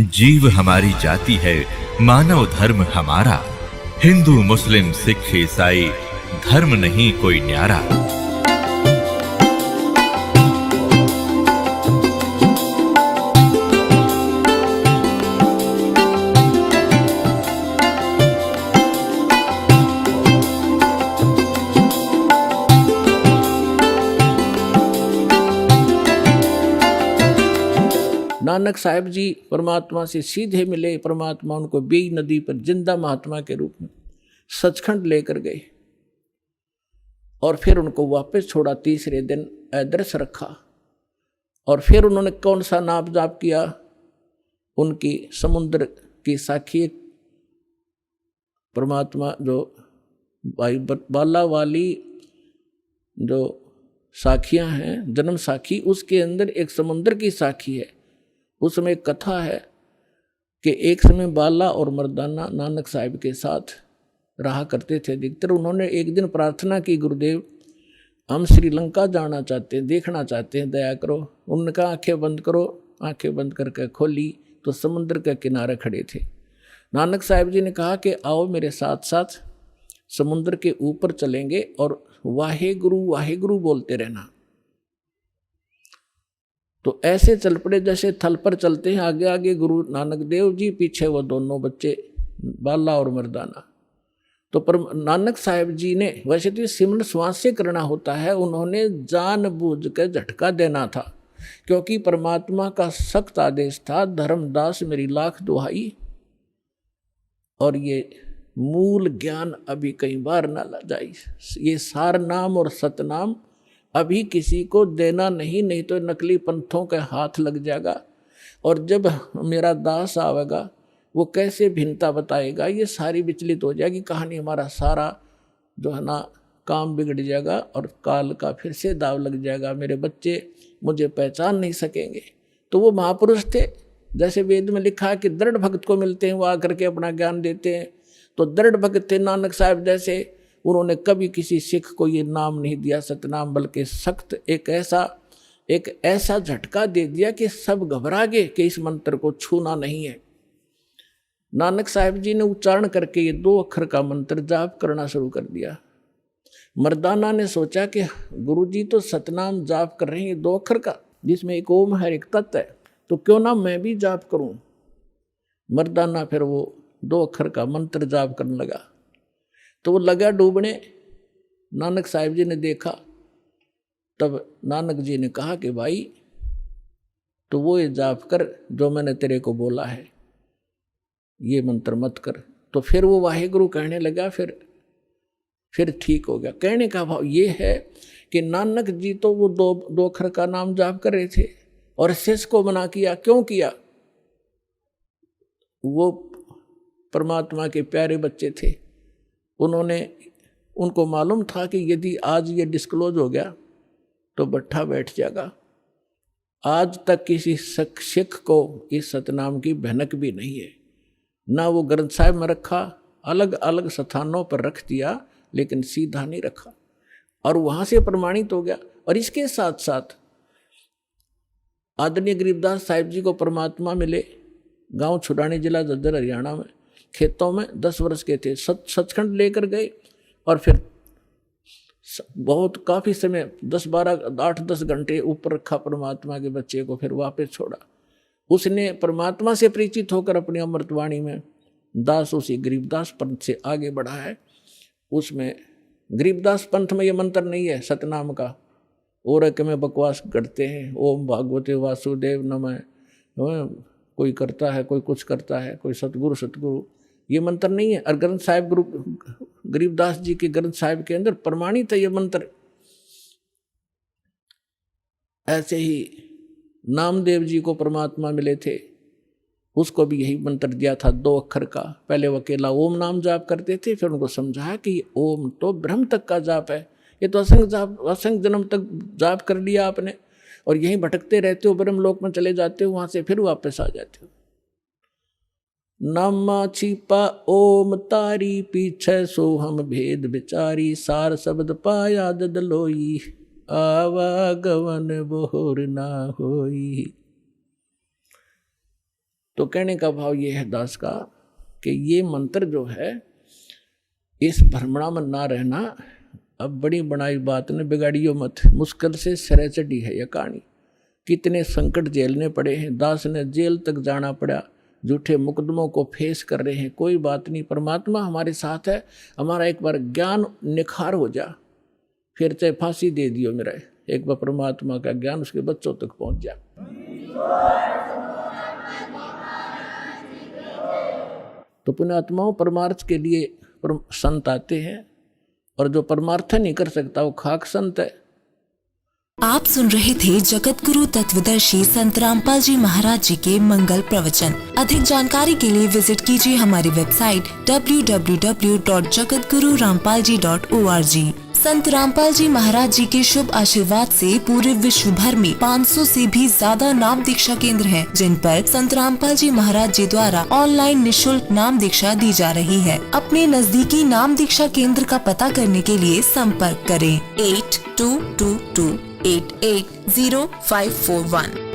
जीव हमारी जाति है, मानव धर्म हमारा। हिंदू मुस्लिम सिख ईसाई धर्म नहीं कोई न्यारा। नानक साहब जी परमात्मा से सीधे मिले। परमात्मा उनको बेई नदी पर जिंदा महात्मा के रूप में सचखंड लेकर गए और फिर उनको वापस छोड़ा। तीसरे दिन आदर्श रखा और फिर उन्होंने कौन सा नाप जाप किया? उनकी समुद्र की साखी परमात्मा जो भाई बाला वाली जो साखियां हैं, जन्म साखी, उसके अंदर एक समुद्र की साखी है। उसमें एक कथा है कि एक समय बाला और मर्दाना नानक साहब के साथ रहा करते थे अधिकतर। उन्होंने एक दिन प्रार्थना की, गुरुदेव हम श्रीलंका जाना चाहते हैं, देखना चाहते हैं, दया करो। उन्होंने कहा आंखें बंद करो। आंखें बंद करके खोली तो समुद्र के किनारे खड़े थे। नानक साहब जी ने कहा कि आओ मेरे साथ साथ समुद्र के ऊपर चलेंगे और वाहे गुरु बोलते रहना। तो ऐसे चल पड़े जैसे थल पर चलते हैं। आगे आगे गुरु नानक देव जी, पीछे वो दोनों बच्चे बाला और मर्दाना। तो पर नानक साहब जी ने, वैसे तो सिमरन श्वास से करना होता है, उन्होंने जानबूझ कर झटका देना था क्योंकि परमात्मा का सख्त आदेश था, धर्मदास मेरी लाख दुहाई। और ये मूल ज्ञान अभी कई बार ना ला जाए। ये सार नाम और सतनाम अभी किसी को देना नहीं, नहीं तो नकली पंथों के हाथ लग जाएगा। और जब मेरा दास आवेगा वो कैसे भिन्नता बताएगा, ये सारी विचलित हो जाएगी कहानी। हमारा सारा जो है ना काम बिगड़ जाएगा और काल का फिर से दाव लग जाएगा। मेरे बच्चे मुझे पहचान नहीं सकेंगे। तो वो महापुरुष थे, जैसे वेद में लिखा है कि दृढ़ भक्त को मिलते हैं, वो आकर के अपना ज्ञान देते हैं। तो दृढ़ भक्त थे नानक साहब जैसे। उन्होंने कभी किसी सिख को ये नाम नहीं दिया सतनाम, बल्कि सख्त एक ऐसा झटका दे दिया कि सब घबरा गए कि इस मंत्र को छूना नहीं है। नानक साहब जी ने उच्चारण करके ये 2 अक्षर का मंत्र जाप करना शुरू कर दिया। मर्दाना ने सोचा कि गुरुजी तो सतनाम जाप कर रहे हैं, ये 2 अक्षर का, जिसमें एक ओम है एक तत् है, तो क्यों ना मैं भी जाप करूं। मर्दाना फिर वो 2 अक्षर का मंत्र जाप करने लगा। तो वो लगा डूबने। नानक साहब जी ने देखा, तब नानक जी ने कहा कि भाई तो वो ये जाप कर जो मैंने तेरे को बोला है, ये मंत्र मत कर। तो फिर वो वाहेगुरु कहने लगा। फिर ठीक हो गया। कहने का भाव ये है कि नानक जी तो वो 2 अक्षर का नाम जाप कर रहे थे और शेष को मना किया। क्यों किया? वो परमात्मा के प्यारे बच्चे थे। उनको मालूम था कि यदि आज ये डिस्क्लोज हो गया तो बट्ठा बैठ जाएगा। आज तक किसी सिख को इस सतनाम की भनक भी नहीं है। ना वो ग्रंथ साहिब में रखा, अलग अलग स्थानों पर रख दिया, लेकिन सीधा नहीं रखा और वहां से प्रमाणित हो गया। और इसके साथ साथ आदरणीय गरीबदास साहिब जी को परमात्मा मिले गांव छुड़ानी, जिला झज्जर, हरियाणा में। खेतों में 10 वर्ष के थे, सचखंड लेकर गए और फिर बहुत काफ़ी समय 8-10 घंटे ऊपर रखा परमात्मा के बच्चे को, फिर वापस छोड़ा। उसने परमात्मा से परिचित होकर अपनी अमृतवाणी में दास उसी गरीबदास पंथ से आगे बढ़ा है। उसमें गरीबदास पंथ में ये मंत्र नहीं है सतनाम का, और में बकवास करते हैं, ओम भागवते वासुदेव नमः, कोई करता है, कोई कुछ करता है, कोई सतगुरु, ये मंत्र नहीं है। और ग्रंथ साहिब गुरु गरीबदास जी के ग्रंथ साहिब के अंदर प्रमाणित है ये मंत्र। ऐसे ही नामदेव जी को परमात्मा मिले थे, उसको भी यही मंत्र दिया था 2 अक्षर का। पहले वो अकेला ओम नाम जाप करते थे, फिर उनको समझाया कि ओम तो ब्रह्म तक का जाप है, ये तो असंख्य जन्म तक जाप कर लिया आपने और यहीं भटकते रहते हो, ब्रह्म लोक में चले जाते हो, वहां से फिर वापस आ जाते हो। नामा छिपा ओम तारी, पीछे सो हम भेद विचारी, सार शब्द पाया ददलोई, आवागवन बोर ना होई। तो कहने का भाव ये है दास का कि ये मंत्र जो है इस भ्रमणा में ना रहना, अब बड़ी बनाई बात ने बिगाड़ियो मत, मुश्किल से सिरे चढ़ी है यह कहानी। कितने संकट झेलने पड़े हैं, दास ने जेल तक जाना पड़ा, झूठे मुकदमों को फेस कर रहे हैं, कोई बात नहीं, परमात्मा हमारे साथ है। हमारा एक बार ज्ञान निखार हो जा, फिर चाहे फांसी दे दियो मेरा, एक बार परमात्मा का ज्ञान उसके बच्चों तक पहुंच जा। तो पुण्यात्माओं, परमार्थ के लिए संत आते हैं, और जो परमार्थ नहीं कर सकता वो खाक संत है। आप सुन रहे थे जगत गुरु तत्वदर्शी संत रामपाल जी महाराज जी के मंगल प्रवचन। अधिक जानकारी के लिए विजिट कीजिए हमारी वेबसाइट www.jagatgururampalji.org। संत रामपाल जी महाराज जी के शुभ आशीर्वाद से पूरे विश्व भर में 500 से भी ज्यादा नाम दीक्षा केंद्र हैं, जिन पर संत रामपाल जी महाराज जी द्वारा ऑनलाइन निशुल्क नाम दीक्षा दी जा रही है। अपने नजदीकी नाम दीक्षा केंद्र का पता करने के लिए संपर्क करें 8222880541।